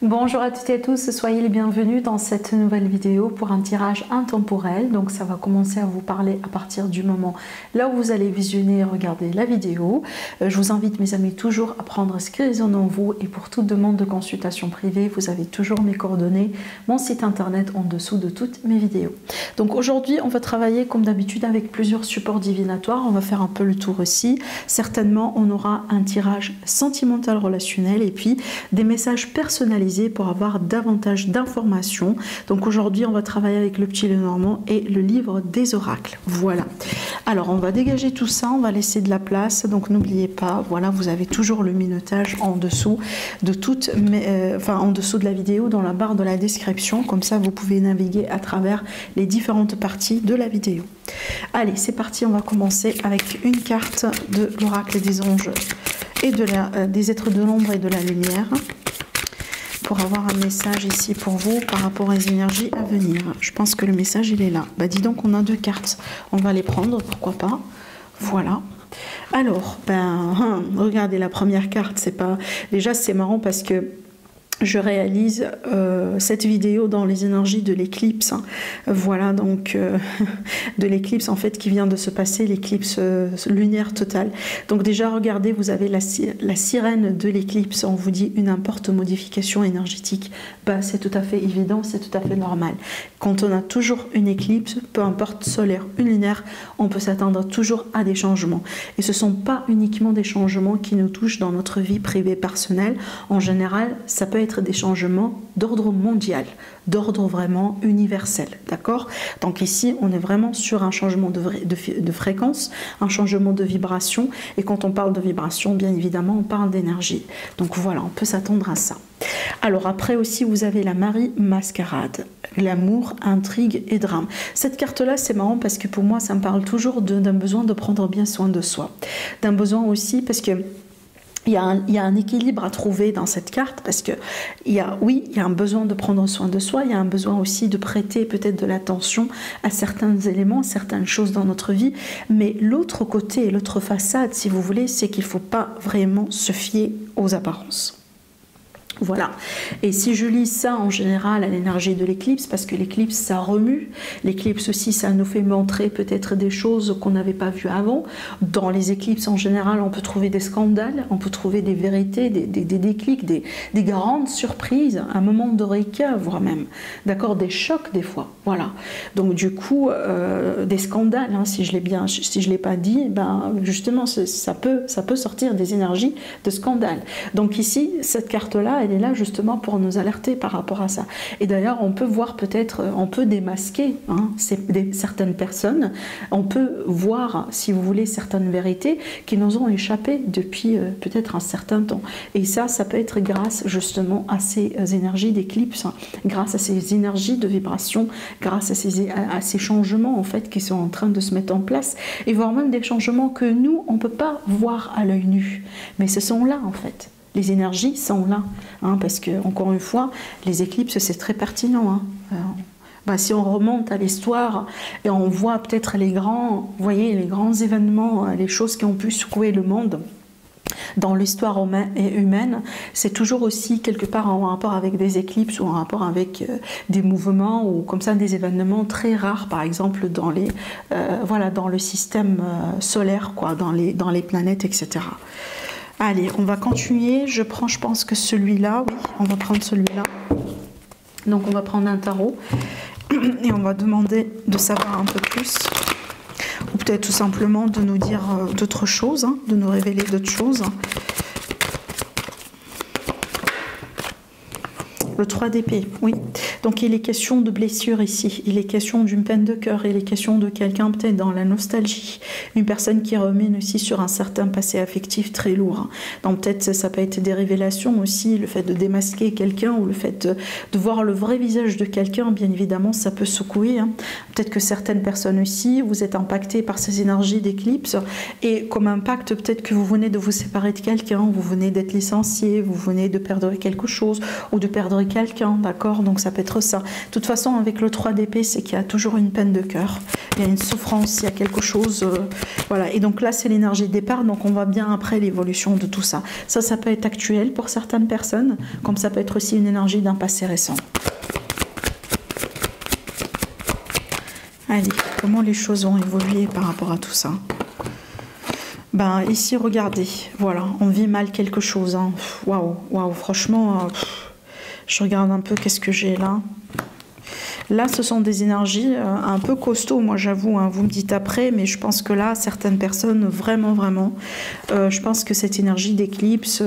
Bonjour à toutes et à tous, soyez les bienvenus dans cette nouvelle vidéo pour un tirage intemporel. Donc ça va commencer à vous parler à partir du moment là où vous allez visionner et regarder la vidéo. Je vous invite mes amis toujours à prendre ce qui résonne en vous et pour toute demande de consultation privée, vous avez toujours mes coordonnées, mon site internet en dessous de toutes mes vidéos. Donc aujourd'hui on va travailler comme d'habitude avec plusieurs supports divinatoires, on va faire un peu le tour aussi. Certainement on aura un tirage sentimental relationnel et puis des messages personnalisés pour avoir davantage d'informations. Donc aujourd'hui on va travailler avec le petit Lenormand et le livre des oracles. Voilà. Alors on va dégager tout ça, on va laisser de la place. Donc n'oubliez pas, voilà, vous avez toujours le minutage en dessous de en dessous de la vidéo dans la barre de la description. Comme ça vous pouvez naviguer à travers les différentes parties de la vidéo. Allez, c'est parti, on va commencer avec une carte de l'oracle des anges et des êtres de l'ombre et de la lumière, pour avoir un message ici pour vous par rapport aux énergies à venir. Je pense que le message il est là. Bah dis donc, on a deux cartes, on va les prendre, pourquoi pas. Voilà. Alors, regardez la première carte, c'est pas... Déjà c'est marrant parce que je réalise cette vidéo dans les énergies de l'éclipse. Voilà, donc de l'éclipse en fait qui vient de se passer, l'éclipse lunaire totale. Donc déjà regardez, vous avez la sirène de l'éclipse, on vous dit une importante modification énergétique. Bah, c'est tout à fait évident, c'est tout à fait normal. Quand on a toujours une éclipse, peu importe solaire ou lunaire, on peut s'attendre toujours à des changements. Et ce ne sont pas uniquement des changements qui nous touchent dans notre vie privée personnelle. En général, ça peut être des changements d'ordre mondial, d'ordre vraiment universel, d'accord? Donc ici, on est vraiment sur un changement de fréquence, un changement de vibration, et quand on parle de vibration, bien évidemment, on parle d'énergie. Donc voilà, on peut s'attendre à ça. Alors après aussi, vous avez la Marie Mascarade, l'amour, intrigue et drame. Cette carte-là, c'est marrant parce que pour moi, ça me parle toujours d'un besoin de prendre bien soin de soi, d'un besoin aussi parce que il y a un équilibre à trouver dans cette carte parce que il y a un besoin de prendre soin de soi, il y a un besoin aussi de prêter peut-être de l'attention à certains éléments, certaines choses dans notre vie, mais l'autre côté, l'autre façade, si vous voulez, c'est qu'il ne faut pas vraiment se fier aux apparences. Voilà. Et si je lis ça en général à l'énergie de l'éclipse, parce que l'éclipse ça remue, l'éclipse aussi ça nous fait montrer peut-être des choses qu'on n'avait pas vues avant. Dans les éclipses en général on peut trouver des scandales, on peut trouver des vérités, des déclics, des grandes surprises, un moment d'eureka voire même, d'accord, des chocs des fois. Voilà. Donc du coup des scandales, hein, si je l'ai pas dit, ben justement ça peut sortir des énergies de scandale. Donc ici cette carte là elle est là justement pour nous alerter par rapport à ça. Et d'ailleurs, on peut voir peut-être, on peut démasquer certaines personnes, on peut voir, si vous voulez, certaines vérités qui nous ont échappé depuis peut-être un certain temps. Et ça peut être grâce justement à ces énergies d'éclipse, grâce à ces énergies de vibration, grâce à ces changements en fait qui sont en train de se mettre en place, et voire même des changements que nous, on ne peut pas voir à l'œil nu. Mais ce sont là en fait. Les énergies sont là, hein, parce que, encore une fois, les éclipses, c'est très pertinent. Hein. Si on remonte à l'histoire et on voit peut-être les grands événements, les choses qui ont pu secouer le monde dans l'histoire humaine, c'est toujours aussi quelque part en rapport avec des éclipses ou en rapport avec des mouvements ou comme ça des événements très rares, par exemple dans le système solaire, quoi, dans les planètes, etc. Allez, on va continuer. Je pense que celui-là, oui, on va prendre celui-là. Donc on va prendre un tarot et on va demander de savoir un peu plus, ou peut-être tout simplement de nous dire d'autres choses, hein, de nous révéler d'autres choses. Le 3 d'épée, oui. Donc il est question de blessure ici, il est question d'une peine de cœur, il est question de quelqu'un peut-être dans la nostalgie, une personne qui rumine aussi sur un certain passé affectif très lourd. Donc peut-être ça peut être des révélations aussi, le fait de démasquer quelqu'un ou le fait de voir le vrai visage de quelqu'un, bien évidemment ça peut secouer. Hein. Peut-être que certaines personnes aussi, vous êtes impactés par ces énergies d'éclipse et comme impact peut-être que vous venez de vous séparer de quelqu'un, vous venez d'être licencié, vous venez de perdre quelque chose ou de perdre quelqu'un, d'accord? Donc ça peut être ça. De toute façon, avec le 3 d'épée, c'est qu'il y a toujours une peine de cœur. Il y a une souffrance, il y a quelque chose... voilà. Et donc là, c'est l'énergie de départ, donc on va bien après l'évolution de tout ça. Ça peut être actuel pour certaines personnes, comme ça peut être aussi une énergie d'un passé récent. Allez, comment les choses vont évoluer par rapport à tout ça? Ben, ici, regardez, voilà, on vit mal quelque chose. Hein. Waouh, waouh, franchement, je regarde un peu qu'est-ce que j'ai là. Là, ce sont des énergies un peu costauds, moi j'avoue, hein, vous me dites après, mais je pense que là, certaines personnes, vraiment, je pense que cette énergie d'éclipse,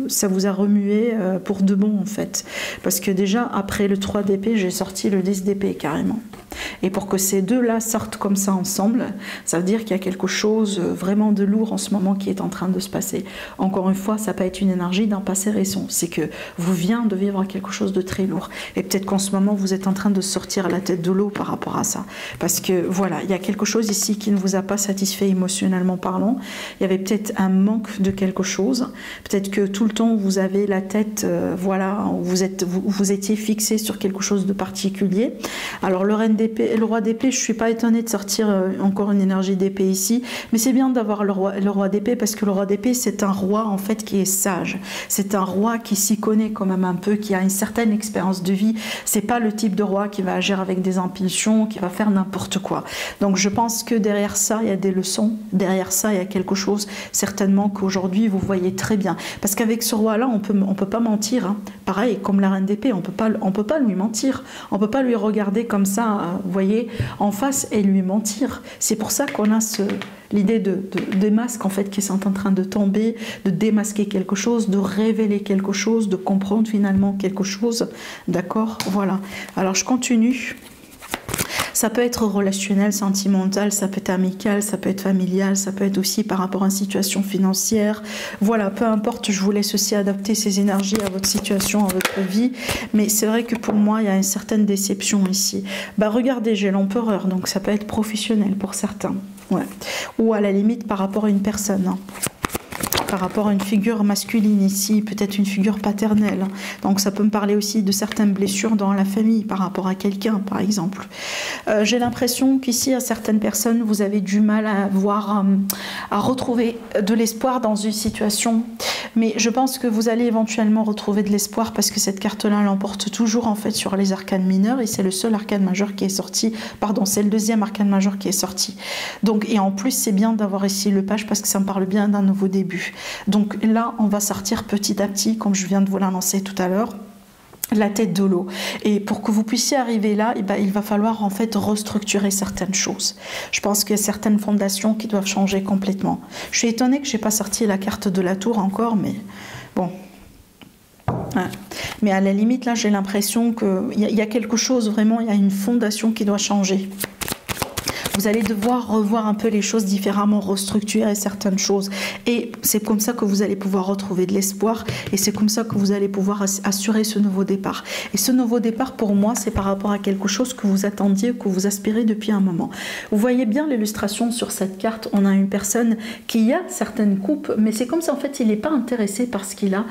ça vous a remué pour de bon, en fait. Parce que déjà, après le 3 d'épée, j'ai sorti le 10 d'épée, carrément. Et pour que ces deux-là sortent comme ça ensemble, ça veut dire qu'il y a quelque chose vraiment de lourd en ce moment qui est en train de se passer. Encore une fois, ça peut être une énergie d'un passé récent. C'est que vous venez de vivre quelque chose de très lourd. Et peut-être qu'en ce moment, vous êtes en train de sortir la tête de l'eau par rapport à ça. Parce que voilà, il y a quelque chose ici qui ne vous a pas satisfait émotionnellement parlant. Il y avait peut-être un manque de quelque chose. Peut-être que tout le temps, vous avez la tête, voilà, vous étiez fixé sur quelque chose de particulier. Alors, le roi d'épée, je ne suis pas étonnée de sortir encore une énergie d'épée ici, mais c'est bien d'avoir le roi d'épée parce que le roi d'épée, c'est un roi en fait qui est sage. C'est un roi qui s'y connaît quand même un peu, qui a une certaine expérience de vie. C'est pas le type de roi qui va agir avec des impulsions, qui va faire n'importe quoi. Donc je pense que derrière ça, il y a des leçons. Derrière ça, il y a quelque chose certainement qu'aujourd'hui vous voyez très bien. Parce qu'avec ce roi-là, on peut pas mentir. Hein. Pareil, comme la reine d'épée, on peut pas lui mentir. On peut pas lui regarder comme ça, vous voyez, en face et lui mentir. C'est pour ça qu'on a l'idée des masques en fait qui sont en train de tomber, de démasquer quelque chose, de révéler quelque chose, de comprendre finalement quelque chose. D'accord? Voilà. Alors je continue. Ça peut être relationnel, sentimental, ça peut être amical, ça peut être familial, ça peut être aussi par rapport à une situation financière. Voilà, peu importe, je vous laisse aussi adapter ces énergies à votre situation, à votre vie. Mais c'est vrai que pour moi, il y a une certaine déception ici. Bah, regardez, j'ai l'empereur, donc ça peut être professionnel pour certains. Ouais. Ou à la limite par rapport à une personne. Hein. Par rapport à une figure masculine ici, peut-être une figure paternelle. Donc ça peut me parler aussi de certaines blessures dans la famille par rapport à quelqu'un, par exemple. J'ai l'impression qu'ici, à certaines personnes, vous avez du mal à retrouver de l'espoir dans une situation. Mais je pense que vous allez éventuellement retrouver de l'espoir parce que cette carte-là l'emporte toujours en fait sur les arcanes mineurs et c'est le seul arcane majeur qui est sorti. Pardon, c'est le deuxième arcane majeur qui est sorti. Donc, et en plus, c'est bien d'avoir ici le page parce que ça me parle bien d'un nouveau début. Donc là, on va sortir petit à petit, comme je viens de vous l'annoncer tout à l'heure, la tête de l'eau. Et pour que vous puissiez arriver là, eh ben, il va falloir en fait restructurer certaines choses. Je pense qu'il y a certaines fondations qui doivent changer complètement. Je suis étonnée que je n'ai pas sorti la carte de la tour encore, mais bon. Ouais. Mais à la limite, là, j'ai l'impression qu'il y a quelque chose, vraiment, il y a une fondation qui doit changer. Vous allez devoir revoir un peu les choses différemment, restructurer certaines choses. Et c'est comme ça que vous allez pouvoir retrouver de l'espoir. Et c'est comme ça que vous allez pouvoir assurer ce nouveau départ. Et ce nouveau départ, pour moi, c'est par rapport à quelque chose que vous attendiez, que vous aspirez depuis un moment. Vous voyez bien l'illustration sur cette carte. On a une personne qui a certaines coupes, mais c'est comme ça, en fait, il n'est pas intéressé par ce qu'il a.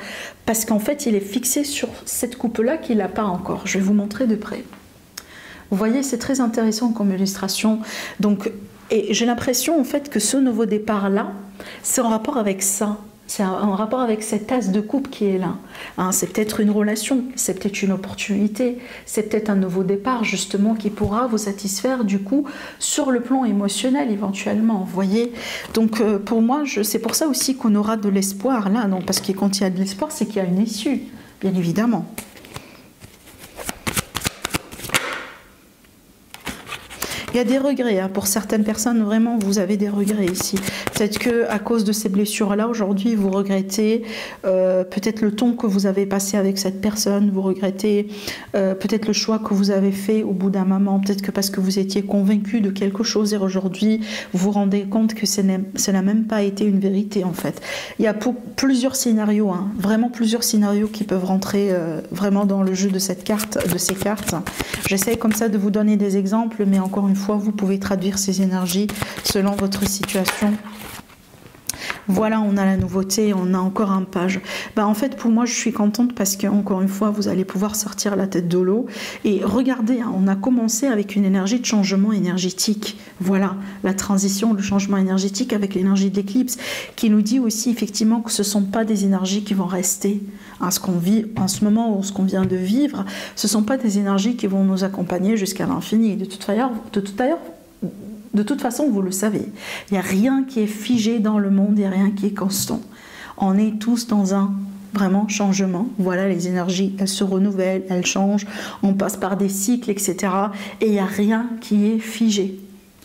Parce qu'en fait, il est fixé sur cette coupe-là qu'il n'a pas encore. Je vais vous montrer de près. Vous voyez, c'est très intéressant comme illustration. Donc, et j'ai l'impression en fait que ce nouveau départ-là, c'est en rapport avec ça. C'est en rapport avec cette as de coupe qui est là. Hein, c'est peut-être une relation, c'est peut-être une opportunité, c'est peut-être un nouveau départ justement qui pourra vous satisfaire du coup sur le plan émotionnel éventuellement. Vous voyez. Donc pour moi, c'est pour ça aussi qu'on aura de l'espoir là. Donc, parce que quand il y a de l'espoir, c'est qu'il y a une issue, bien évidemment. Il y a des regrets, hein. Pour certaines personnes, vraiment, vous avez des regrets ici. Peut-être qu'à cause de ces blessures-là, aujourd'hui, vous regrettez peut-être le temps que vous avez passé avec cette personne, vous regrettez peut-être le choix que vous avez fait au bout d'un moment, peut-être que parce que vous étiez convaincu de quelque chose et aujourd'hui, vous vous rendez compte que ça n'a même pas été une vérité, en fait. Il y a plusieurs scénarios, hein, vraiment plusieurs scénarios qui peuvent rentrer vraiment dans le jeu de cette carte, de ces cartes. J'essaie comme ça de vous donner des exemples, mais encore une fois, vous pouvez traduire ces énergies selon votre situation. Voilà, on a la nouveauté, on a encore un page. Ben, en fait, pour moi, je suis contente parce que, encore une fois, vous allez pouvoir sortir la tête de l'eau. Et regardez, hein, on a commencé avec une énergie de changement énergétique. Voilà, la transition, le changement énergétique avec l'énergie de l'éclipse, qui nous dit aussi effectivement que ce ne sont pas des énergies qui vont rester. Hein, ce qu'on vit en ce moment ou ce qu'on vient de vivre, ce ne sont pas des énergies qui vont nous accompagner jusqu'à l'infini. De toute façon, vous le savez, il n'y a rien qui est figé dans le monde, il n'y a rien qui est constant. On est tous dans un vraiment changement. Voilà, les énergies, elles se renouvellent, elles changent, on passe par des cycles, etc. Et il n'y a rien qui est figé.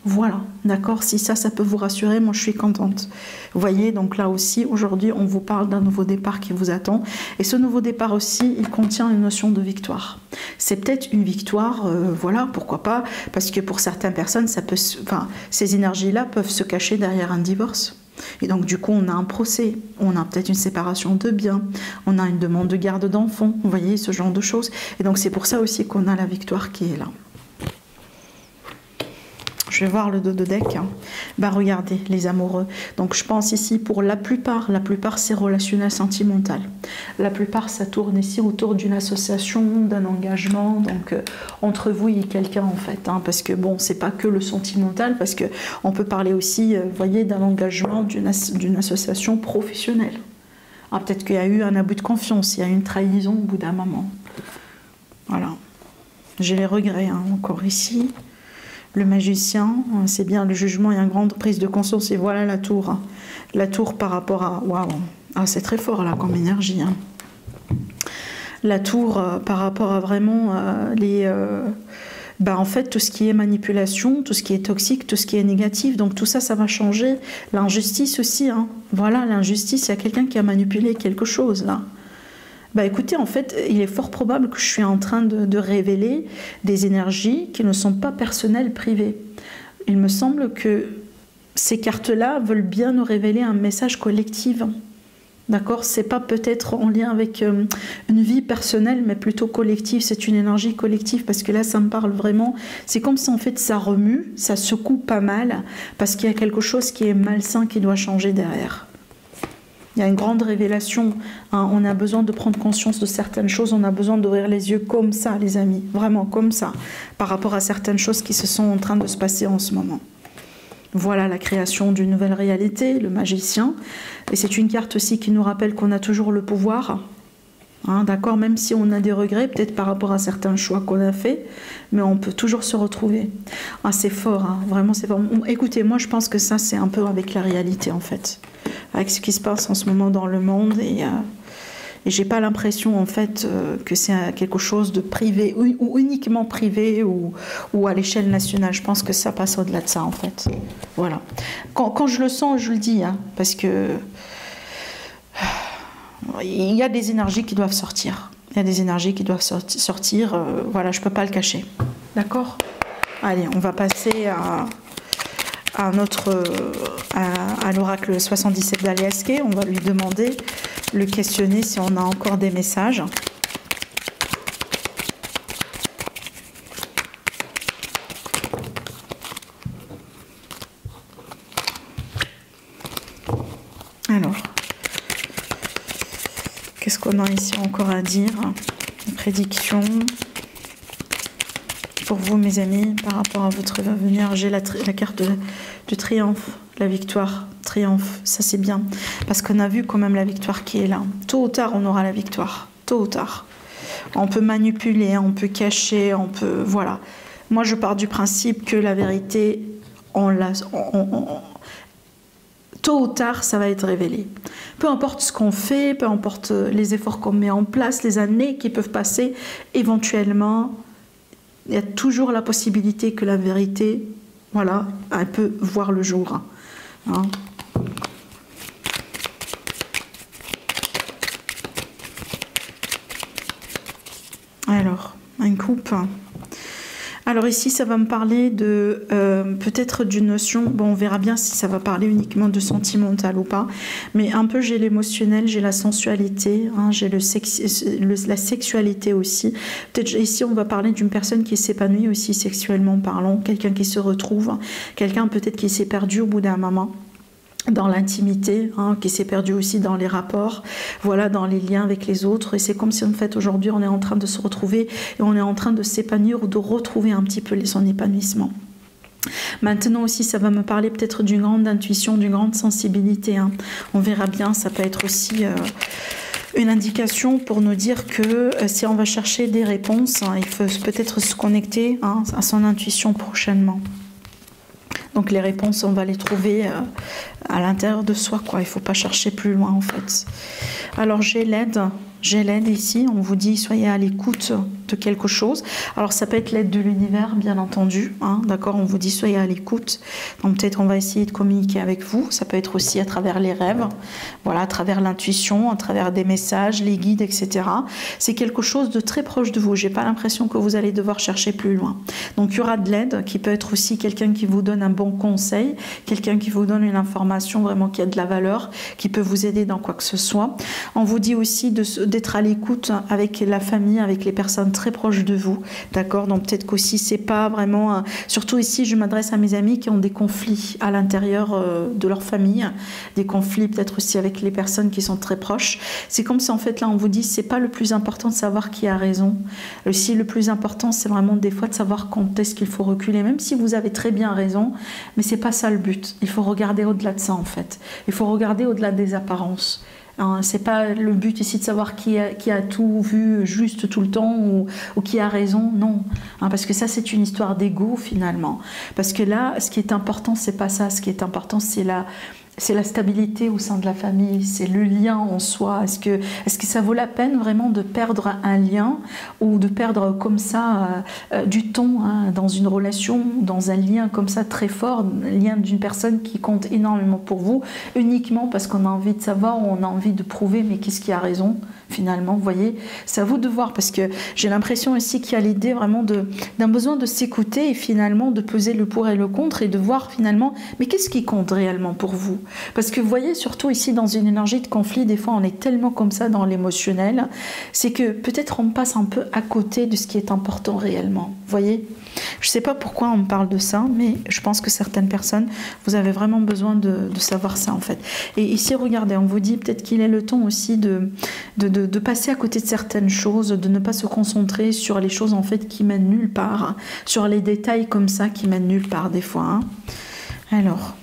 Voilà, d'accord, si ça peut vous rassurer, moi je suis contente. Vous voyez, donc là aussi, aujourd'hui, on vous parle d'un nouveau départ qui vous attend. Et ce nouveau départ aussi, il contient une notion de victoire. C'est peut-être une victoire, voilà, pourquoi pas, parce que pour certaines personnes, ces énergies-là peuvent se cacher derrière un divorce. Et donc du coup, on a un procès, on a peut-être une séparation de biens, on a une demande de garde d'enfants, vous voyez, ce genre de choses. Et donc c'est pour ça aussi qu'on a la victoire qui est là. Je vais voir le dos de deck. Bah regardez, les amoureux. Donc je pense ici pour la plupart c'est relationnel sentimental. La plupart ça tourne ici autour d'une association, d'un engagement, donc entre vous et quelqu'un en fait. Hein, parce que bon, c'est pas que le sentimental, parce que on peut parler aussi, vous voyez, d'un engagement, d'une association professionnelle. Ah, peut-être qu'il y a eu un abus de confiance, il y a eu une trahison au bout d'un moment. Voilà. J'ai les regrets, hein, encore ici. Le magicien, c'est bien le jugement et une grande prise de conscience. Et voilà la tour. La tour par rapport à... Waouh, ah, c'est très fort là comme énergie. Hein. La tour par rapport à vraiment en fait, tout ce qui est manipulation, tout ce qui est toxique, tout ce qui est négatif. Donc tout ça, ça va changer. L'injustice aussi. Hein. Voilà, l'injustice, il y a quelqu'un qui a manipulé quelque chose là. Bah écoutez, en fait, il est fort probable que je suis en train de révéler des énergies qui ne sont pas personnelles, privées. Il me semble que ces cartes-là veulent bien nous révéler un message collectif. D'accord? C'est pas peut-être en lien avec une vie personnelle, mais plutôt collective. C'est une énergie collective, parce que là, ça me parle vraiment. C'est comme si en fait ça remue, ça secoue pas mal, parce qu'il y a quelque chose qui est malsain qui doit changer derrière. Il y a une grande révélation, hein. On a besoin de prendre conscience de certaines choses, on a besoin d'ouvrir les yeux comme ça, les amis, vraiment comme ça, par rapport à certaines choses qui se sont en train de se passer en ce moment. Voilà la création d'une nouvelle réalité, le magicien. Et c'est une carte aussi qui nous rappelle qu'on a toujours le pouvoir. Hein, d'accord, même si on a des regrets, peut-être par rapport à certains choix qu'on a faits, mais on peut toujours se retrouver. Ah, c'est fort, hein, vraiment c'est fort. Écoutez, moi je pense que ça c'est un peu avec la réalité en fait, avec ce qui se passe en ce moment dans le monde, et j'ai pas l'impression en fait que c'est quelque chose de privé, ou uniquement privé, ou à l'échelle nationale. Je pense que ça passe au-delà de ça en fait. Voilà. Quand je le sens, je le dis, hein, parce que il y a des énergies qui doivent sortir. Il y a des énergies qui doivent sortir. Voilà, je ne peux pas le cacher. D'accord? Allez, on va passer à l'oracle 77 d'Aliaské. On va lui demander, le questionner si on a encore des messages. Alors... qu'est-ce qu'on a ici encore à dire? Une prédiction pour vous, mes amis, par rapport à votre avenir. J'ai la carte du triomphe, la victoire, triomphe, ça c'est bien. Parce qu'on a vu quand même la victoire qui est là. Tôt ou tard, on aura la victoire. Tôt ou tard. On peut manipuler, on peut cacher, on peut... Voilà. Moi, je pars du principe que la vérité, tôt ou tard, ça va être révélé. Peu importe ce qu'on fait, peu importe les efforts qu'on met en place, les années qui peuvent passer, éventuellement, il y a toujours la possibilité que la vérité, voilà, elle peut voir le jour. Hein. Alors, une coupe. Alors ici, ça va me parler de peut-être d'une notion, bon on verra bien si ça va parler uniquement de sentimental ou pas, mais un peu j'ai l'émotionnel, j'ai la sensualité, hein, j'ai la sexualité aussi. Peut-être ici on va parler d'une personne qui s'épanouit aussi sexuellement parlant, quelqu'un qui se retrouve, quelqu'un peut-être qui s'est perdu au bout d'un moment. dans l'intimité, hein, qui s'est perdu aussi dans les rapports, voilà, dans les liens avec les autres. Et c'est comme si en fait aujourd'hui on est en train de se retrouver et on est en train de s'épanouir ou de retrouver un petit peu son épanouissement. Maintenant aussi, ça va me parler peut-être d'une grande intuition, d'une grande sensibilité, hein. On verra bien, ça peut être aussi une indication pour nous dire que si on va chercher des réponses, hein, il faut peut-être se connecter, hein, à son intuition prochainement. Donc les réponses, on va les trouver à l'intérieur de soi, quoi. Il ne faut pas chercher plus loin, en fait. Alors j'ai l'aide. J'ai l'aide ici, on vous dit soyez à l'écoute de quelque chose. Alors ça peut être l'aide de l'univers, bien entendu, hein, d'accord, on vous dit soyez à l'écoute. Donc peut-être on va essayer de communiquer avec vous. Ça peut être aussi à travers les rêves, voilà, à travers l'intuition, à travers des messages, les guides, etc. C'est quelque chose de très proche de vous. J'ai pas l'impression que vous allez devoir chercher plus loin. Donc il y aura de l'aide qui peut être aussi quelqu'un qui vous donne un bon conseil, quelqu'un qui vous donne une information vraiment qui a de la valeur, qui peut vous aider dans quoi que ce soit. On vous dit aussi d'être à l'écoute avec la famille, avec les personnes très proches de vous, d'accord. Donc peut-être qu'aussi c'est pas vraiment, surtout ici je m'adresse à mes amis qui ont des conflits à l'intérieur de leur famille, des conflits peut-être aussi avec les personnes qui sont très proches. C'est comme si en fait là on vous dit c'est pas le plus important de savoir qui a raison. Aussi le plus important c'est vraiment des fois de savoir quand est-ce qu'il faut reculer, même si vous avez très bien raison, mais c'est pas ça le but. Il faut regarder au-delà de ça en fait. Il faut regarder au-delà des apparences. Hein, c'est pas le but ici de savoir qui a tout vu juste tout le temps ou qui a raison, non. Hein, parce que ça c'est une histoire d'ego finalement. Parce que là, ce qui est important, c'est pas ça. Ce qui est important, c'est la stabilité au sein de la famille, c'est le lien en soi. Est-ce que ça vaut la peine vraiment de perdre un lien ou de perdre comme ça du temps, hein, dans une relation, dans un lien comme ça très fort, un lien d'une personne qui compte énormément pour vous, uniquement parce qu'on a envie de savoir ou on a envie de prouver mais qu'est-ce qui a raison finalement, vous voyez, c'est à vous de voir parce que j'ai l'impression aussi qu'il y a l'idée vraiment d'un besoin de s'écouter et finalement de peser le pour et le contre et de voir finalement mais qu'est-ce qui compte réellement pour vous. Parce que vous voyez, surtout ici dans une énergie de conflit, des fois on est tellement comme ça dans l'émotionnel, c'est que peut-être on passe un peu à côté de ce qui est important réellement, vous voyez. Je ne sais pas pourquoi on me parle de ça, mais je pense que certaines personnes, vous avez vraiment besoin de savoir ça en fait. Et ici, regardez, on vous dit peut-être qu'il est le temps aussi de passer à côté de certaines choses, de ne pas se concentrer sur les choses en fait qui mènent nulle part, sur les détails comme ça qui mènent nulle part des fois. Hein. Alors...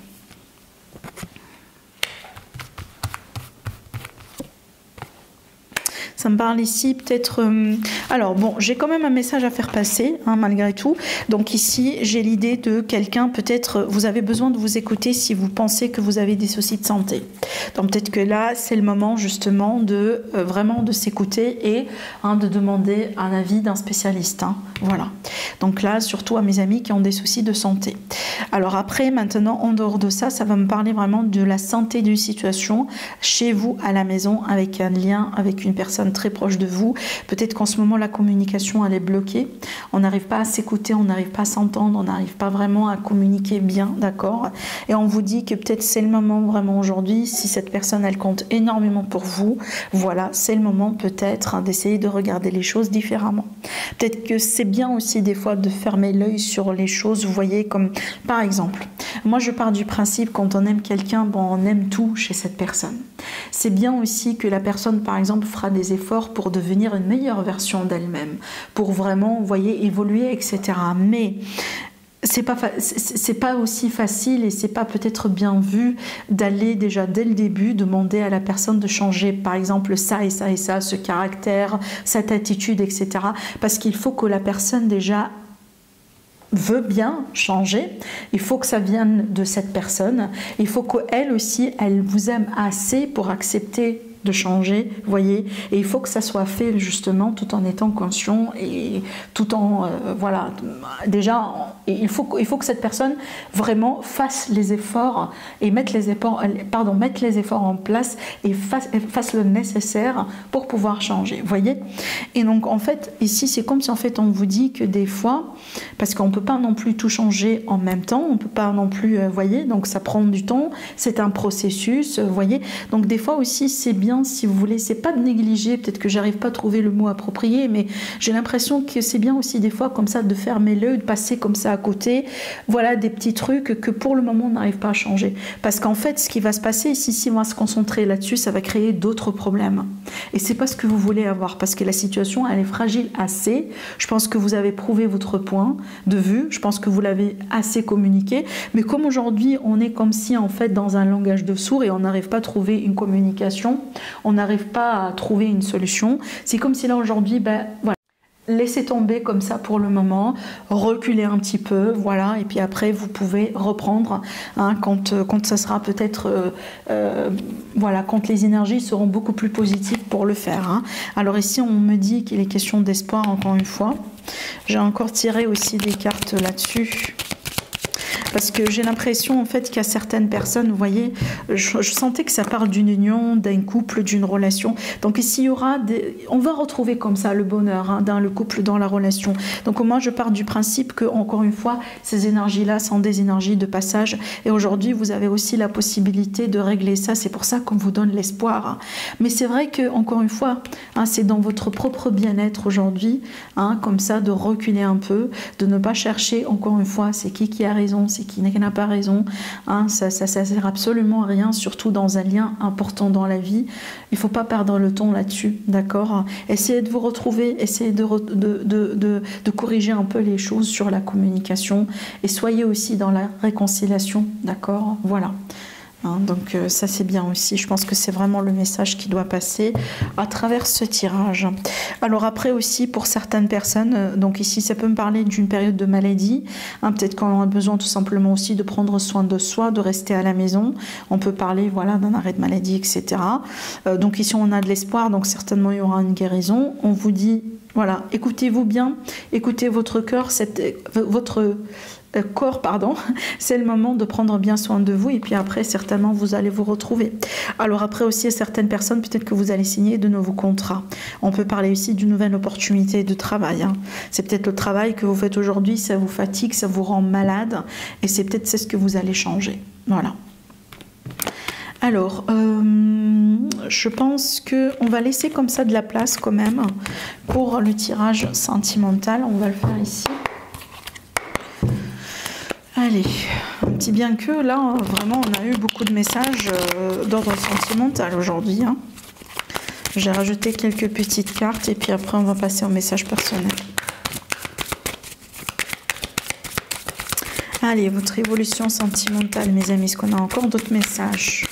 ça me parle ici peut-être... Alors bon, j'ai quand même un message à faire passer, hein, malgré tout. Donc ici, j'ai l'idée de quelqu'un, peut-être, vous avez besoin de vous écouter si vous pensez que vous avez des soucis de santé. Donc peut-être que là, c'est le moment justement de vraiment de s'écouter et hein, de demander un avis d'un spécialiste. Hein, voilà. Donc là, surtout à mes amis qui ont des soucis de santé. Alors après, maintenant, en dehors de ça, ça va me parler vraiment de la santé d'une situation chez vous, à la maison, avec un lien, avec une personne très proche de vous. Peut-être qu'en ce moment, la communication, elle est bloquée. On n'arrive pas à s'écouter, on n'arrive pas à s'entendre, on n'arrive pas vraiment à communiquer bien, d'accord? Et on vous dit que peut-être c'est le moment vraiment aujourd'hui, si cette personne, elle compte énormément pour vous, voilà, c'est le moment peut-être hein, d'essayer de regarder les choses différemment. Peut-être que c'est bien aussi des fois de fermer l'œil sur les choses, vous voyez, comme par exemple, moi je pars du principe quand on aime quelqu'un, bon, on aime tout chez cette personne. C'est bien aussi que la personne, par exemple, fera des efforts pour devenir une meilleure version d'elle-même, pour vraiment, vous voyez, évoluer, etc. Mais c'est pas aussi facile et c'est pas peut-être bien vu d'aller déjà dès le début demander à la personne de changer, par exemple, ça et ça et ça, ce caractère, cette attitude, etc. Parce qu'il faut que la personne déjà veut bien changer, il faut que ça vienne de cette personne, il faut qu'elle aussi, elle vous aime assez pour accepter de changer, vous voyez, et il faut que ça soit fait justement tout en étant conscient et tout en, voilà, déjà, il faut que cette personne vraiment fasse les efforts et mette les efforts en place et fasse le nécessaire pour pouvoir changer, vous voyez. Et donc en fait, ici, c'est comme si en fait on vous dit que des fois, parce qu'on ne peut pas non plus tout changer en même temps, on ne peut pas non plus, vous voyez, donc ça prend du temps, c'est un processus, vous voyez, donc des fois aussi c'est bien bien, si vous voulez, c'est pas de négliger, peut-être que j'arrive pas à trouver le mot approprié, mais j'ai l'impression que c'est bien aussi des fois comme ça de fermer l'œil, de passer comme ça à côté, voilà des petits trucs que pour le moment on n'arrive pas à changer. Parce qu'en fait, ce qui va se passer ici, si on va se concentrer là-dessus, ça va créer d'autres problèmes. Et c'est pas ce que vous voulez avoir, parce que la situation, elle est fragile assez. Je pense que vous avez prouvé votre point de vue, je pense que vous l'avez assez communiqué, mais comme aujourd'hui, on est comme si en fait dans un langage de sourds et on n'arrive pas à trouver une communication, on n'arrive pas à trouver une solution. C'est comme si là aujourd'hui, ben voilà, laissez tomber comme ça pour le moment, reculez un petit peu, voilà, et puis après vous pouvez reprendre hein, quand ça sera peut-être, voilà, quand les énergies seront beaucoup plus positives pour le faire. Hein. Alors ici on me dit qu'il est question d'espoir encore une fois. J'ai encore tiré aussi des cartes là-dessus. Parce que j'ai l'impression en fait qu'il y a certaines personnes, vous voyez, je sentais que ça parle d'une union, d'un couple, d'une relation. Donc ici il y aura on va retrouver comme ça le bonheur hein, dans le couple, dans la relation. Donc moi je pars du principe que encore une fois ces énergies-là sont des énergies de passage. Et aujourd'hui vous avez aussi la possibilité de régler ça. C'est pour ça qu'on vous donne l'espoir. Hein. Mais c'est vrai que encore une fois, hein, c'est dans votre propre bien-être aujourd'hui, hein, comme ça de reculer un peu, de ne pas chercher encore une fois c'est qui a raison, c'est qui n'a pas raison, hein, ça sert absolument à rien, surtout dans un lien important dans la vie. Il ne faut pas perdre le temps là-dessus, d'accord? Essayez de vous retrouver, essayez de corriger un peu les choses sur la communication et soyez aussi dans la réconciliation, d'accord? Voilà. Hein, donc ça c'est bien aussi, je pense que c'est vraiment le message qui doit passer à travers ce tirage. Alors après aussi pour certaines personnes, donc ici ça peut me parler d'une période de maladie, hein, peut-être qu'on a besoin tout simplement aussi de prendre soin de soi, de rester à la maison, on peut parler voilà d'un arrêt de maladie, etc. Donc ici on a de l'espoir, donc certainement il y aura une guérison. On vous dit voilà, écoutez-vous bien, écoutez votre cœur, votre corps, pardon, c'est le moment de prendre bien soin de vous et puis après certainement vous allez vous retrouver. Alors après aussi certaines personnes peut-être que vous allez signer de nouveaux contrats. On peut parler aussi d'une nouvelle opportunité de travail. Hein. C'est peut-être le travail que vous faites aujourd'hui, ça vous fatigue, ça vous rend malade et c'est peut-être ce que vous allez changer. Voilà. Alors, je pense qu'on va laisser comme ça de la place quand même pour le tirage sentimental. On va le faire ici. Allez, un petit bien que là, vraiment, on a eu beaucoup de messages d'ordre sentimental aujourd'hui. Hein. J'ai rajouté quelques petites cartes et puis après, on va passer au message personnel. Allez, votre évolution sentimentale, mes amis, est-ce qu'on a encore d'autres messages ?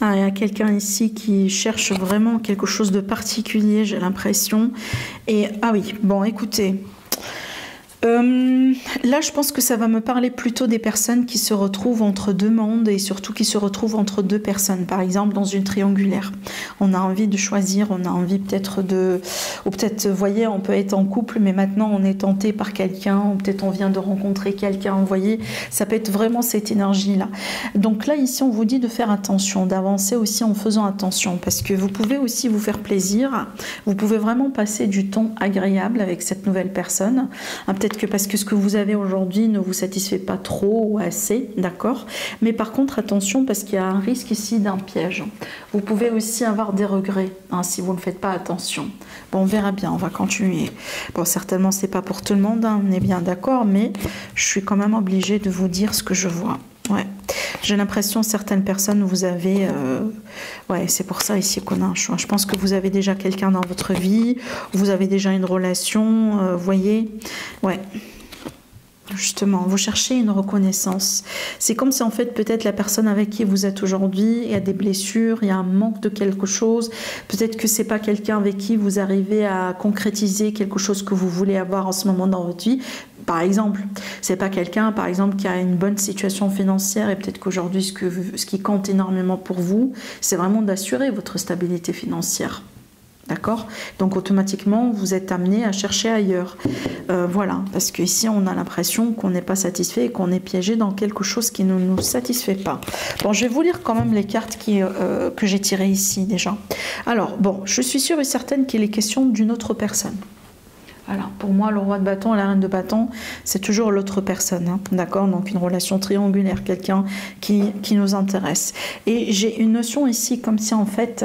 Ah, il y a quelqu'un ici qui cherche vraiment quelque chose de particulier, j'ai l'impression. Et ah oui, bon, écoutez. Là, je pense que ça va me parler plutôt des personnes qui se retrouvent entre deux mondes et surtout qui se retrouvent entre deux personnes. Par exemple, dans une triangulaire. On a envie de choisir, on a envie peut-être de... Ou peut-être, vous voyez, on peut être en couple, mais maintenant on est tenté par quelqu'un, ou peut-être on vient de rencontrer quelqu'un, vous voyez. Ça peut être vraiment cette énergie-là. Donc là, ici, on vous dit de faire attention, d'avancer aussi en faisant attention, parce que vous pouvez aussi vous faire plaisir. Vous pouvez vraiment passer du temps agréable avec cette nouvelle personne. Peut-être que parce que ce que vous avez aujourd'hui ne vous satisfait pas trop ou assez, d'accord? Mais par contre, attention, parce qu'il y a un risque ici d'un piège. Vous pouvez aussi avoir des regrets hein, si vous ne faites pas attention. Bon, on verra bien, on va continuer. Bon, certainement, c'est pas pour tout le monde, hein, on est bien d'accord, mais je suis quand même obligée de vous dire ce que je vois. Ouais. J'ai l'impression certaines personnes, vous avez... ouais, c'est pour ça ici qu'on a un choix. Je pense que vous avez déjà quelqu'un dans votre vie, vous avez déjà une relation, vous voyez. Ouais. Justement, vous cherchez une reconnaissance. C'est comme si en fait peut-être la personne avec qui vous êtes aujourd'hui, il y a des blessures, il y a un manque de quelque chose. Peut-être que c'est pas quelqu'un avec qui vous arrivez à concrétiser quelque chose que vous voulez avoir en ce moment dans votre vie. Par exemple, c'est pas quelqu'un, par exemple, qui a une bonne situation financière et peut-être qu'aujourd'hui, ce qui compte énormément pour vous, c'est vraiment d'assurer votre stabilité financière. D'accord? Donc automatiquement, vous êtes amené à chercher ailleurs. Voilà, parce qu'ici, on a l'impression qu'on n'est pas satisfait et qu'on est piégé dans quelque chose qui ne nous satisfait pas. Bon, je vais vous lire quand même les cartes que j'ai tirées ici déjà. Alors, bon, je suis sûre et certaine qu'il est question d'une autre personne. Voilà, pour moi, le roi de bâton et la reine de bâton, c'est toujours l'autre personne, hein, d'accord? Donc une relation triangulaire, quelqu'un qui nous intéresse. Et j'ai une notion ici comme si en fait...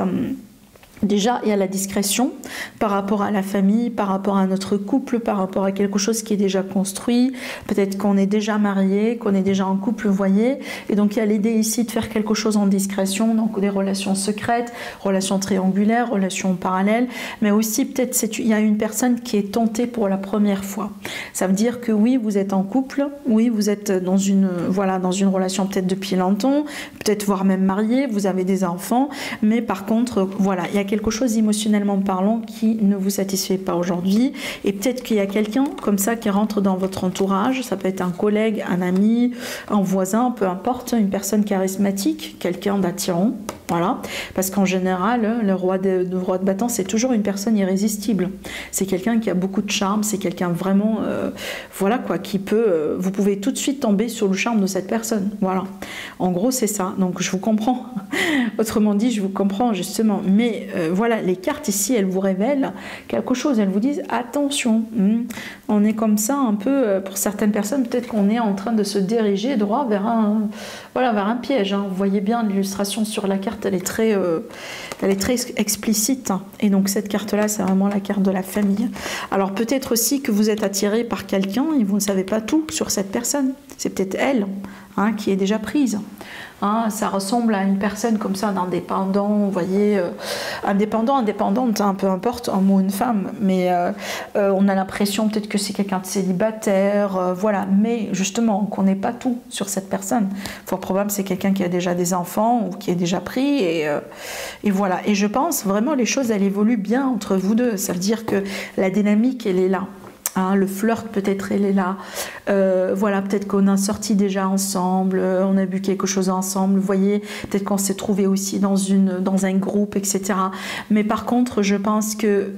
déjà, il y a la discrétion par rapport à la famille, par rapport à notre couple, par rapport à quelque chose qui est déjà construit. Peut-être qu'on est déjà marié, qu'on est déjà en couple, vous voyez. Et donc, il y a l'idée ici de faire quelque chose en discrétion, donc des relations secrètes, relations triangulaires, relations parallèles. Mais aussi, peut-être, il y a une personne qui est tentée pour la première fois. Ça veut dire que oui, vous êtes en couple, oui, vous êtes dans une relation peut-être depuis longtemps, peut-être voire même marié, vous avez des enfants. Mais par contre, voilà, il y a quelque chose émotionnellement parlant qui ne vous satisfait pas aujourd'hui, et peut-être qu'il y a quelqu'un comme ça qui rentre dans votre entourage, ça peut être un collègue, un ami, un voisin, peu importe, une personne charismatique, quelqu'un d'attirant, voilà, parce qu'en général, le roi de bâton, c'est toujours une personne irrésistible, c'est quelqu'un qui a beaucoup de charme, c'est quelqu'un vraiment, voilà quoi, qui peut, vous pouvez tout de suite tomber sur le charme de cette personne, voilà, en gros c'est ça, donc je vous comprends, autrement dit, je vous comprends justement, mais voilà, les cartes ici, elles vous révèlent quelque chose. Elles vous disent attention, on est comme ça un peu, pour certaines personnes, peut-être qu'on est en train de se diriger droit vers un piège. Hein. Vous voyez bien l'illustration sur la carte, elle est très explicite. Hein. Et donc cette carte-là, c'est vraiment la carte de la famille. Alors peut-être aussi que vous êtes attiré par quelqu'un et vous ne savez pas tout sur cette personne. C'est peut-être elle, hein, qui est déjà prise. Hein, ça ressemble à une personne comme ça, d'indépendant, vous voyez, indépendante, hein, peu importe, un mot, une femme, mais on a l'impression peut-être que c'est quelqu'un de célibataire, voilà, mais justement, on ne connaît pas tout sur cette personne. Fort probable, c'est quelqu'un qui a déjà des enfants ou qui est déjà pris, et voilà. Et je pense vraiment les choses, elles évoluent bien entre vous deux, ça veut dire que la dynamique, elle est là. Hein, le flirt peut-être elle est là, voilà, peut-être qu'on a sorti déjà ensemble, on a bu quelque chose ensemble, vous voyez, peut-être qu'on s'est trouvé aussi dans un groupe, etc. Mais par contre, je pense que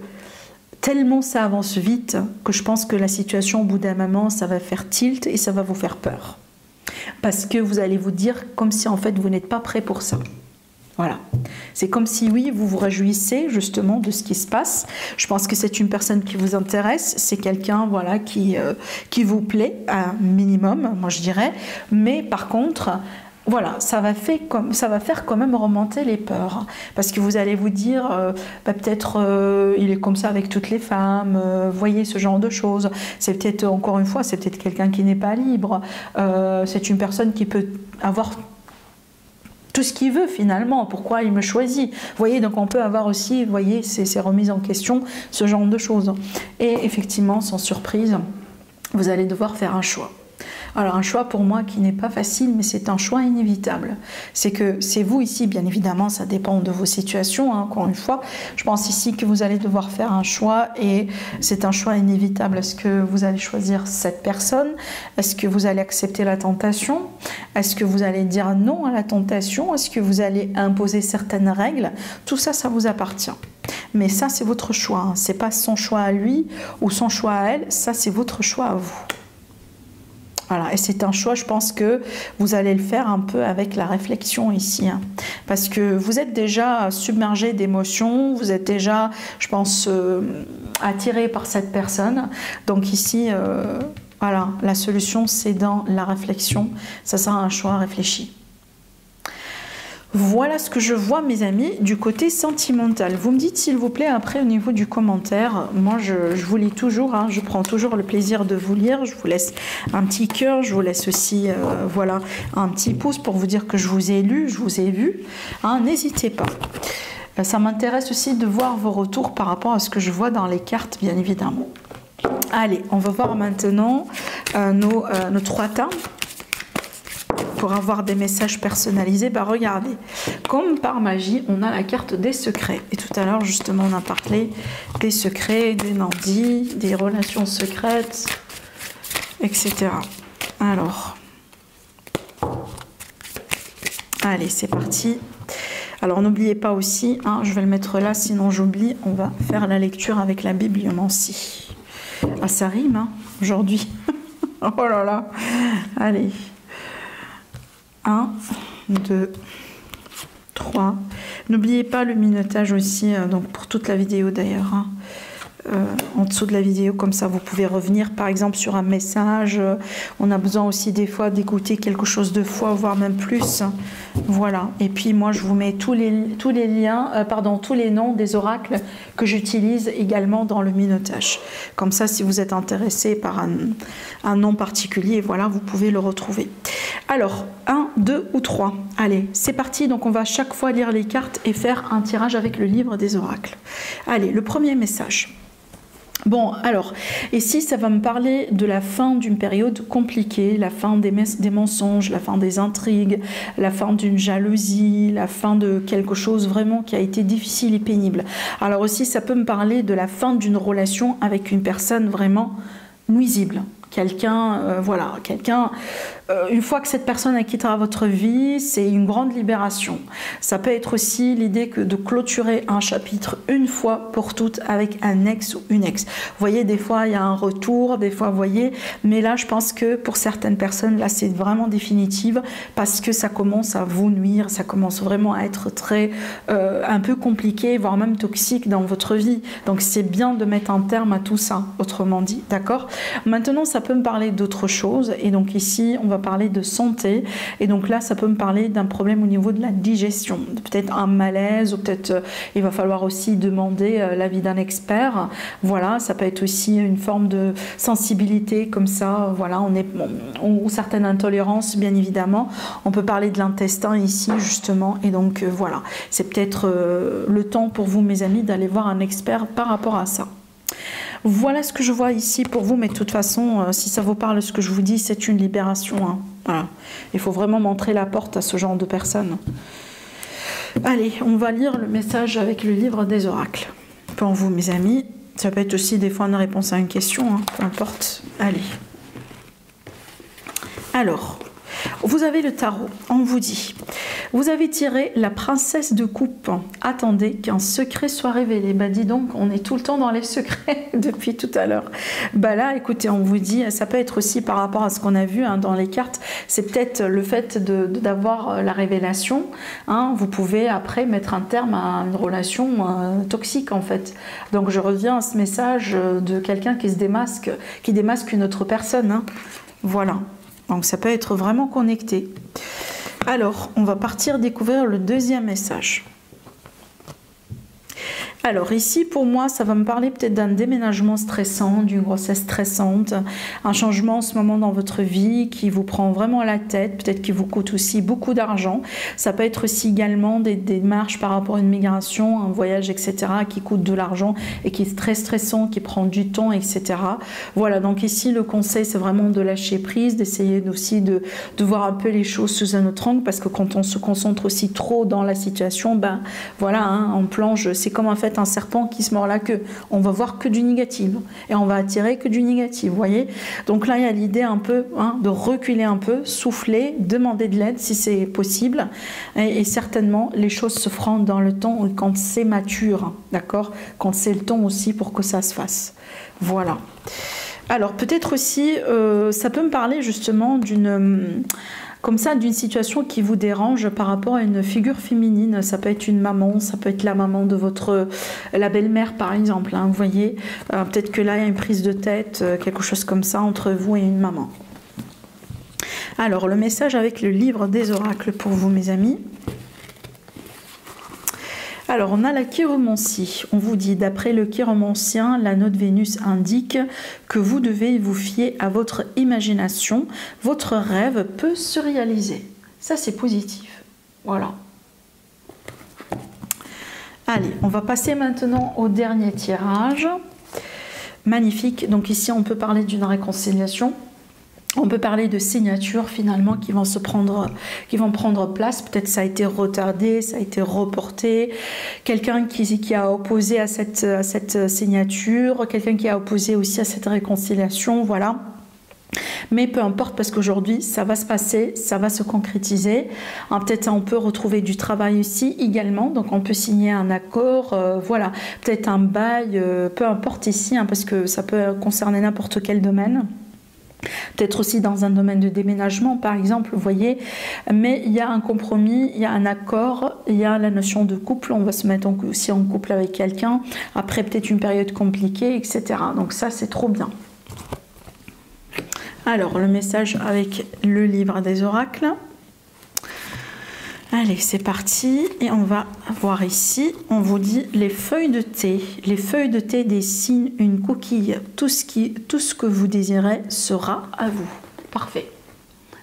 tellement ça avance vite que je pense que la situation au bout d'un moment, ça va faire tilt et ça va vous faire peur. Parce que vous allez vous dire comme si en fait vous n'êtes pas prêt pour ça. Voilà, c'est comme si oui, vous vous réjouissez justement de ce qui se passe. Je pense que c'est une personne qui vous intéresse, c'est quelqu'un voilà, qui vous plaît, un minimum, moi je dirais. Mais par contre, voilà, ça va faire quand même remonter les peurs. Parce que vous allez vous dire, peut-être il est comme ça avec toutes les femmes, voyez ce genre de choses. C'est peut-être, encore une fois, c'est peut-être quelqu'un qui n'est pas libre. C'est une personne qui peut avoir tout ce qu'il veut finalement, pourquoi il me choisit. Vous voyez, donc on peut avoir aussi, vous voyez, ces remises en question, ce genre de choses. Et effectivement, sans surprise, vous allez devoir faire un choix. Alors un choix pour moi qui n'est pas facile, mais c'est un choix inévitable. C'est que c'est vous ici, bien évidemment, ça dépend de vos situations, hein, encore une fois. Je pense ici que vous allez devoir faire un choix et c'est un choix inévitable. Est-ce que vous allez choisir cette personne? Est-ce que vous allez accepter la tentation? Est-ce que vous allez dire non à la tentation? Est-ce que vous allez imposer certaines règles? Tout ça, ça vous appartient. Mais ça, c'est votre choix. Hein. C'est pas son choix à lui ou son choix à elle. Ça, c'est votre choix à vous. Voilà, et c'est un choix, je pense que vous allez le faire un peu avec la réflexion ici, hein, parce que vous êtes déjà submergé d'émotions, vous êtes déjà, je pense, attiré par cette personne. Donc ici, voilà, la solution, c'est dans la réflexion. Ça sera un choix réfléchi. Voilà ce que je vois, mes amis, du côté sentimental. Vous me dites, s'il vous plaît, après, au niveau du commentaire. Moi, je vous lis toujours, hein, je prends toujours le plaisir de vous lire. Je vous laisse un petit cœur, je vous laisse aussi, voilà, un petit pouce pour vous dire que je vous ai lu, je vous ai vu. Hein, n'hésitez pas. Ça m'intéresse aussi de voir vos retours par rapport à ce que je vois dans les cartes, bien évidemment. Allez, on va voir maintenant nos trois tas. Pour avoir des messages personnalisés, bah regardez, comme par magie, on a la carte des secrets. Et tout à l'heure, justement, on a parlé des secrets, des non-dits, des relations secrètes, etc. Alors, allez, c'est parti. Alors, n'oubliez pas aussi, hein, je vais le mettre là, sinon j'oublie, on va faire la lecture avec la bibliomancie. Ah, ça rime, hein, aujourd'hui. Oh là là, allez. 1, 2, 3. N'oubliez pas le minutage aussi, donc pour toute la vidéo d'ailleurs. Hein. en dessous de la vidéo, comme ça vous pouvez revenir par exemple sur un message. On a besoin aussi des fois d'écouter quelque chose 2 fois, voire même plus. Voilà, et puis moi je vous mets tous les liens, tous les noms des oracles que j'utilise également dans le minotage. Comme ça, si vous êtes intéressé par un nom particulier, voilà, vous pouvez le retrouver. Alors, 1, 2 ou 3. Allez, c'est parti. Donc on va chaque fois lire les cartes et faire un tirage avec le livre des oracles. Allez, le premier message. Bon, alors, ici, ça va me parler de la fin d'une période compliquée, la fin des mensonges, la fin des intrigues, la fin d'une jalousie, la fin de quelque chose vraiment qui a été difficile et pénible. Alors aussi, ça peut me parler de la fin d'une relation avec une personne vraiment nuisible. Quelqu'un, voilà, une fois que cette personne quittera votre vie, c'est une grande libération. Ça peut être aussi l'idée de clôturer un chapitre une fois pour toutes avec un ex ou une ex. Vous voyez, des fois, il y a un retour, des fois, vous voyez, mais là, je pense que pour certaines personnes, là, c'est vraiment définitive parce que ça commence à vous nuire, ça commence vraiment à être très, un peu compliqué, voire même toxique dans votre vie. Donc, c'est bien de mettre un terme à tout ça, autrement dit, d'accord? Maintenant, ça peut me parler d'autre chose, et donc ici, on va parler de santé, et donc là ça peut me parler d'un problème au niveau de la digestion, peut-être un malaise, ou peut-être il va falloir aussi demander l'avis d'un expert. Voilà, ça peut être aussi une forme de sensibilité comme ça, voilà, ou certaines intolérances, bien évidemment. On peut parler de l'intestin ici justement, et donc voilà, c'est peut-être le temps pour vous, mes amis, d'aller voir un expert par rapport à ça. Voilà ce que je vois ici pour vous, mais de toute façon, si ça vous parle ce que je vous dis, c'est une libération. Hein. Voilà. Il faut vraiment montrer la porte à ce genre de personnes. Allez, on va lire le message avec le livre des oracles. Pour vous, mes amis, ça peut être aussi des fois une réponse à une question, hein, peu importe. Allez. Alors, vous avez le tarot, on vous dit, vous avez tiré la princesse de coupe, attendez qu'un secret soit révélé. Bah dis donc, on est tout le temps dans les secrets depuis tout à l'heure. Bah là, écoutez, on vous dit, ça peut être aussi par rapport à ce qu'on a vu hein, dans les cartes, c'est peut-être le fait d'avoir la révélation, hein, vous pouvez après mettre un terme à une relation toxique en fait. Donc je reviens à ce message de quelqu'un qui se démasque, qui démasque une autre personne, hein. Voilà. Donc ça peut être vraiment connecté. Alors, on va partir découvrir le deuxième message. Alors ici, pour moi, ça va me parler peut-être d'un déménagement stressant, d'une grossesse stressante, un changement en ce moment dans votre vie qui vous prend vraiment la tête, peut-être qui vous coûte aussi beaucoup d'argent. Ça peut être aussi également des démarches par rapport à une migration, un voyage, etc. qui coûte de l'argent et qui est très stressant, qui prend du temps, etc. Voilà, donc ici, le conseil, c'est vraiment de lâcher prise, d'essayer aussi de voir un peu les choses sous un autre angle, parce que quand on se concentre aussi trop dans la situation, ben voilà, hein, on plonge, c'est comme en fait un serpent qui se mord la queue. On va voir que du négatif et on va attirer que du négatif, vous voyez. Donc là, il y a l'idée un peu hein, de reculer un peu, souffler, demander de l'aide si c'est possible. Et certainement, les choses se feront dans le temps quand c'est mature, d'accord, quand c'est le temps aussi pour que ça se fasse. Voilà. Alors peut-être aussi, ça peut me parler justement d'une... comme ça, d'une situation qui vous dérange par rapport à une figure féminine. Ça peut être une maman, ça peut être la maman de la belle-mère par exemple, hein, vous voyez. Peut-être que là, il y a une prise de tête, quelque chose comme ça entre vous et une maman. Alors, le message avec le livre des oracles pour vous, mes amis. Alors, on a la chiromancie. On vous dit, d'après le chiromancien, l'anneau de Vénus indique que vous devez vous fier à votre imagination. Votre rêve peut se réaliser. Ça, c'est positif. Voilà. Allez, on va passer maintenant au dernier tirage. Magnifique. Donc ici, on peut parler d'une réconciliation. On peut parler de signatures finalement qui vont prendre place. Peut-être ça a été retardé, ça a été reporté. Quelqu'un qui a opposé à cette signature, quelqu'un qui a opposé aussi à cette réconciliation, voilà. Mais peu importe, parce qu'aujourd'hui, ça va se passer, ça va se concrétiser. Hein, peut-être on peut retrouver du travail ici également, donc on peut signer un accord, voilà. Peut-être un bail, peu importe ici, hein, parce que ça peut concerner n'importe quel domaine. Peut-être aussi dans un domaine de déménagement, par exemple, vous voyez. Mais il y a un compromis, il y a un accord, il y a la notion de couple. On va se mettre aussi en couple avec quelqu'un. Après, peut-être une période compliquée, etc. Donc ça, c'est trop bien. Alors, le message avec le livre des oracles. Allez, c'est parti. Et on va voir ici, on vous dit les feuilles de thé. Les feuilles de thé dessinent une coquille. Tout ce que vous désirez sera à vous. Parfait.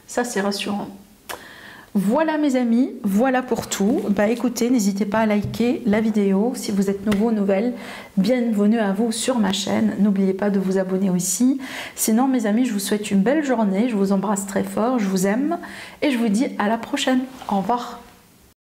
Ça, c'est rassurant. Voilà mes amis, voilà pour tout. Bah écoutez, n'hésitez pas à liker la vidéo. Si vous êtes nouveau, nouvelle, bienvenue à vous sur ma chaîne. N'oubliez pas de vous abonner aussi. Sinon mes amis, je vous souhaite une belle journée. Je vous embrasse très fort, je vous aime. Et je vous dis à la prochaine. Au revoir.